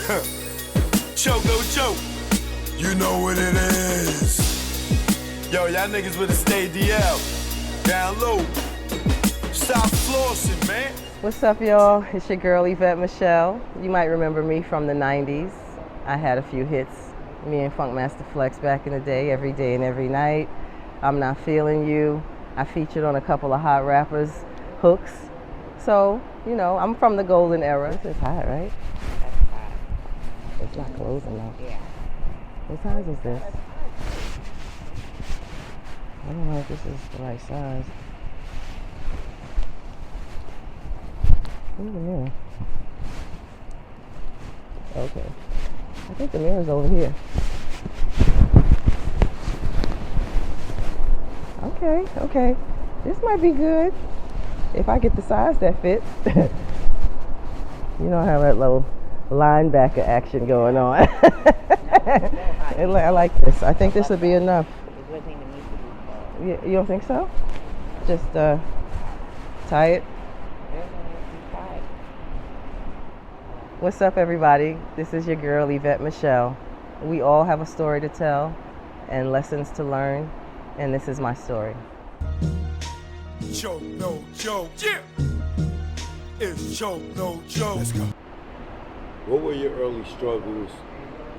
Choco choke. You know what it is. Yo, y'all niggas better stay DL. Down low. Stop flossing, man. What's up, y'all? It's your girl, Yvette Michele. You might remember me from the 90s. I had a few hits. Me and Funkmaster Flex back in the day, every day and every night. I'm Not Feeling You. I featured on a couple of hot rappers' hooks. So, you know, I'm from the golden era. This is hot, right? That's hot. It's not closing though. Yeah. What size is this? I don't know if this is the right size. Where's the mirror? Okay. I think the mirror's over here. Okay. This might be good. If I get the size that fits. You know, I have that little linebacker action going on. I like this. I think this would be enough. It wasn't even need to be closed. You don't think so? Just tie it. What's up, everybody? This is your girl, Yvette Michele. We all have a story to tell and lessons to learn, and this is my story. Choke, no joke. Yeah. It's choke, no joke. Let's go. What were your early struggles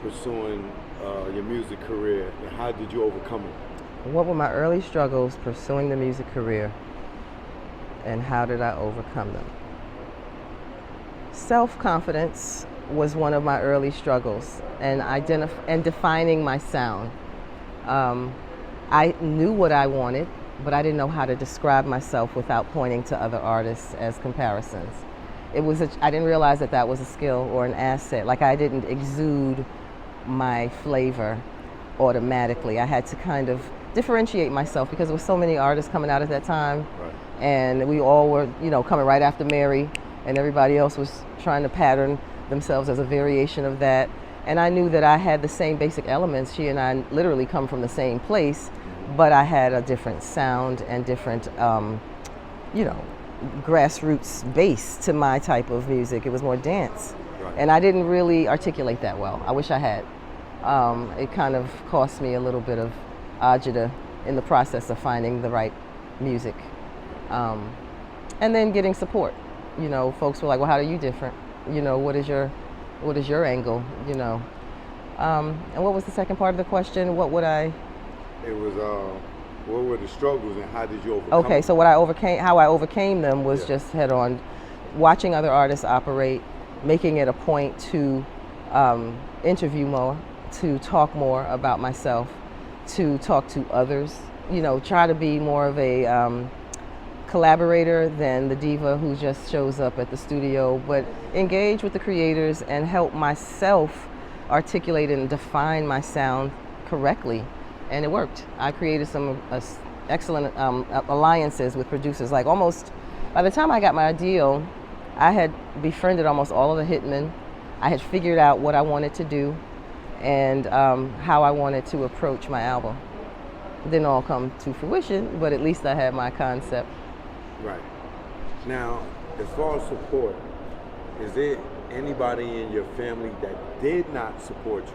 pursuing your music career, and how did you overcome them? What were my early struggles pursuing the music career, and how did I overcome them? Self-confidence was one of my early struggles, and defining my sound. I knew what I wanted, but I didn't know how to describe myself without pointing to other artists as comparisons. I didn't realize that was a skill or an asset. Like, I didn't exude my flavor automatically. I had to kind of differentiate myself because there were so many artists coming out at that time. Right. And we all were, coming right after Mary, and everybody else was trying to pattern themselves as a variation of that. And I knew that I had the same basic elements. She and I literally come from the same place, but I had a different sound and different, grassroots base to my type of music. It was more dance. Right. And I didn't really articulate that well. I wish I had. It kind of cost me a little bit of agita in the process of finding the right music. And then getting support. Folks were like, well, how are you different? What is your angle? And what was the second part of the question? What would I? It was what were the struggles and how did you overcome Okay, them? so how I overcame them was just head on, watching other artists operate, making it a point to interview more, to talk more about myself, to talk to others. Try to be more of a collaborator than the diva who just shows up at the studio, but engage with the creators and help myself articulate and define my sound correctly. And it worked. I created some excellent alliances with producers. Like, almost by the time I got my deal, I had befriended almost all of the hitmen. I had figured out what I wanted to do and how I wanted to approach my album. It didn't all come to fruition, but at least I had my concept. Right. Now, as far as support, is there anybody in your family that did not support you?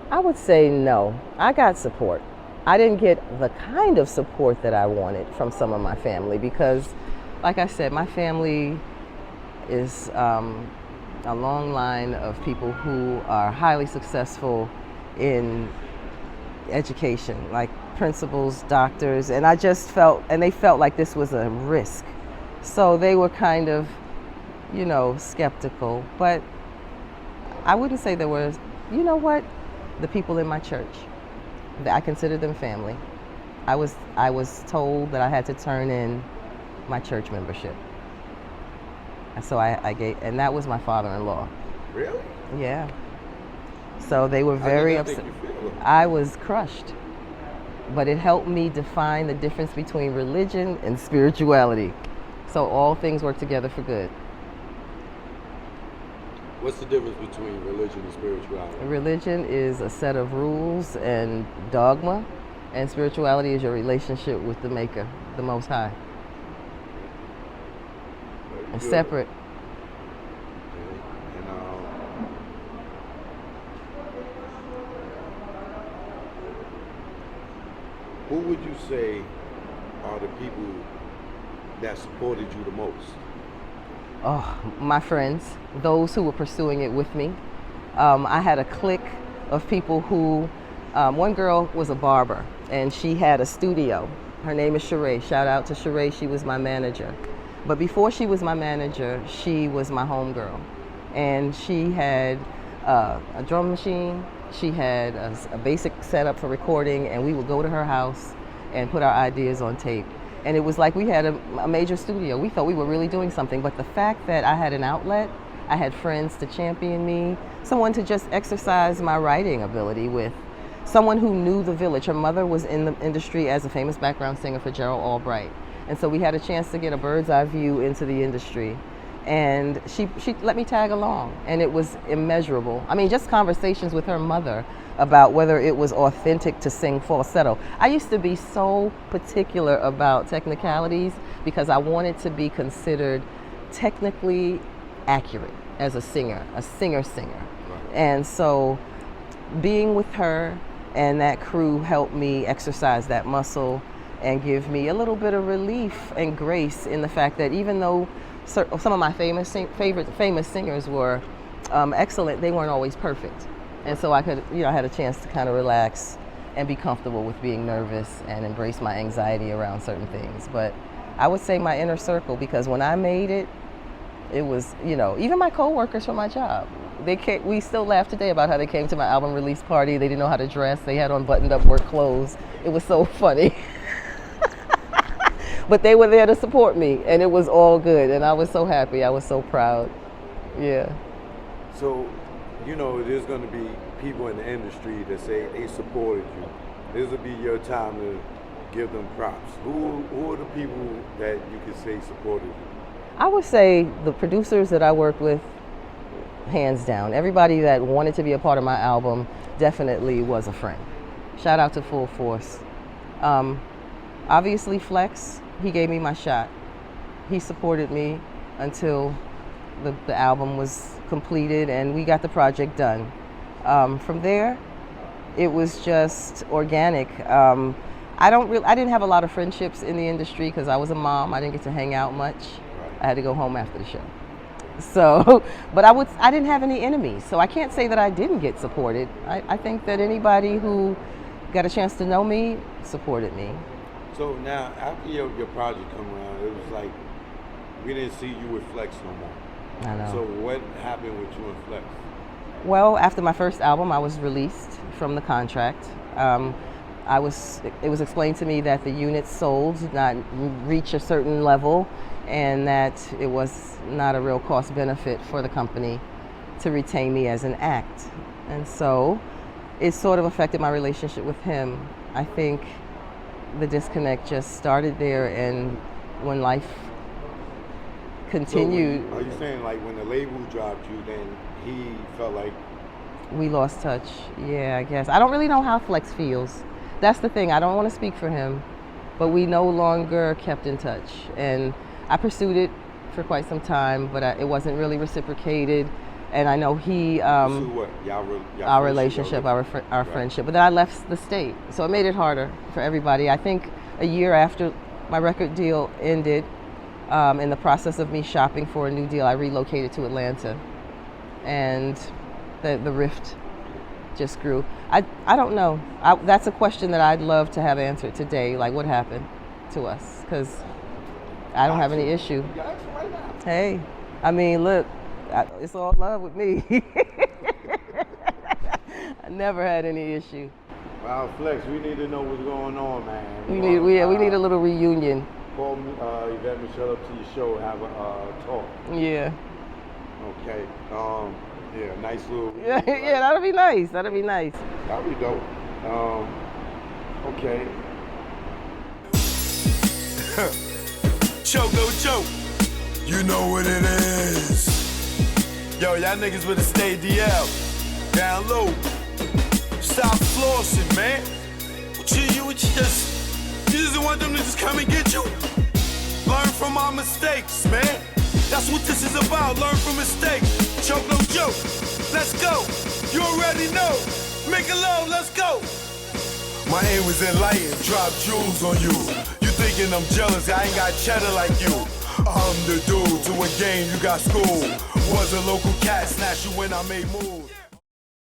I would say no. I got support. I didn't get the kind of support that I wanted from some of my family because, like I said, my family is a long line of people who are highly successful in education, like principals, doctors, and they felt like this was a risk. So they were kind of, skeptical. But I wouldn't say there was, the people in my church, I consider them family. I was told that I had to turn in my church membership. And so I gave, and that was my father-in-law. Really? Yeah. So they were very upset. I was crushed. But it helped me define the difference between religion and spirituality. So all things work together for good. What's the difference between religion and spirituality? Religion is a set of rules and dogma, and spirituality is your relationship with the Maker, the Most High. And separate. And Who would you say are the people that supported you the most? Oh, my friends, those who were pursuing it with me. I had a clique of people who, one girl was a barber and she had a studio. Her name is Sheree. Shout out to Sheree, she was my manager. But before she was my manager, she was my homegirl. And she had a drum machine, she had a basic setup for recording, and we would go to her house and put our ideas on tape. And it was like we had a major studio. We thought we were really doing something, but the fact that I had an outlet, I had friends to champion me, someone to just exercise my writing ability with, someone who knew the village. Her mother was in the industry as a famous background singer for Gerald Albright. And so we had a chance to get a bird's eye view into the industry. And she let me tag along, and it was immeasurable. I mean, just conversations with her mother about whether it was authentic to sing falsetto. I used to be so particular about technicalities because I wanted to be considered technically accurate as a singer. Right. And so being with her and that crew helped me exercise that muscle and give me a little bit of relief and grace in the fact that even though some of my famous singers were excellent, they weren't always perfect. And so I could, I had a chance to kind of relax and be comfortable with being nervous and embrace my anxiety around certain things. But I would say my inner circle, because when I made it, it was, even my coworkers from my job, we still laugh today about how they came to my album release party. They didn't know how to dress. They had on buttoned up work clothes. It was so funny. But they were there to support me, and it was all good. And I was so happy. I was so proud. Yeah. So, there's going to be people in the industry that say they supported you. This will be your time to give them props. Who are the people that you could say supported you? I would say the producers that I worked with, hands down. Everybody that wanted to be a part of my album definitely was a friend. Shout out to Full Force. Obviously Flex, he gave me my shot. He supported me until the album was completed and we got the project done. From there, it was just organic. I didn't have a lot of friendships in the industry because I was a mom. I didn't get to hang out much. I had to go home after the show. So, but I didn't have any enemies. So I can't say that I didn't get supported. I think that anybody who got a chance to know me supported me. So now, after your project come around, it was like we didn't see you with Flex no more. I know. So what happened with you and Flex? Well, after my first album, I was released from the contract. It was explained to me that the units sold did not reach a certain level and that it was not a real cost benefit for the company to retain me as an act. And so it sort of affected my relationship with him. I think the disconnect just started there, and when life continued. So are you saying like when the label dropped you, then he felt like we lost touch? Yeah, I guess. I don't really know how Flex feels. That's the thing. I don't want to speak for him, but we no longer kept in touch. And I pursued it for quite some time, but it wasn't really reciprocated. And I know he what? our relationship, our friendship. But then I left the state, so it made it harder for everybody. I think a year after my record deal ended, in the process of me shopping for a new deal, I relocated to Atlanta, and the rift just grew. I don't know. That's a question that I'd love to have answered today. Like, what happened to us? Because I don't have any issue. Hey, I mean, look, it's all love with me. I never had any issue. Wow, Flex, we need to know what's going on, man. We need a little reunion. Call Yvette Michele up to your show and have a talk. Yeah. Okay. Yeah, nice little. Yeah, yeah, that'll be nice. That'll be nice. That'll be dope. Okay. Choke, no joke. You know what it is. Yo, y'all niggas better stay DL. Down low. Stop flossing, man. You just want them to just come and get you? Learn from our mistakes, man. That's what this is about. Learn from mistakes. Choke, no joke. Let's go. You already know. Make it low. Let's go. My aim was enlightened, drop jewels on you. You thinking I'm jealous, I ain't got cheddar like you. I'm the dude to a game, you got school. Was a local cat, snatch you when I made moves.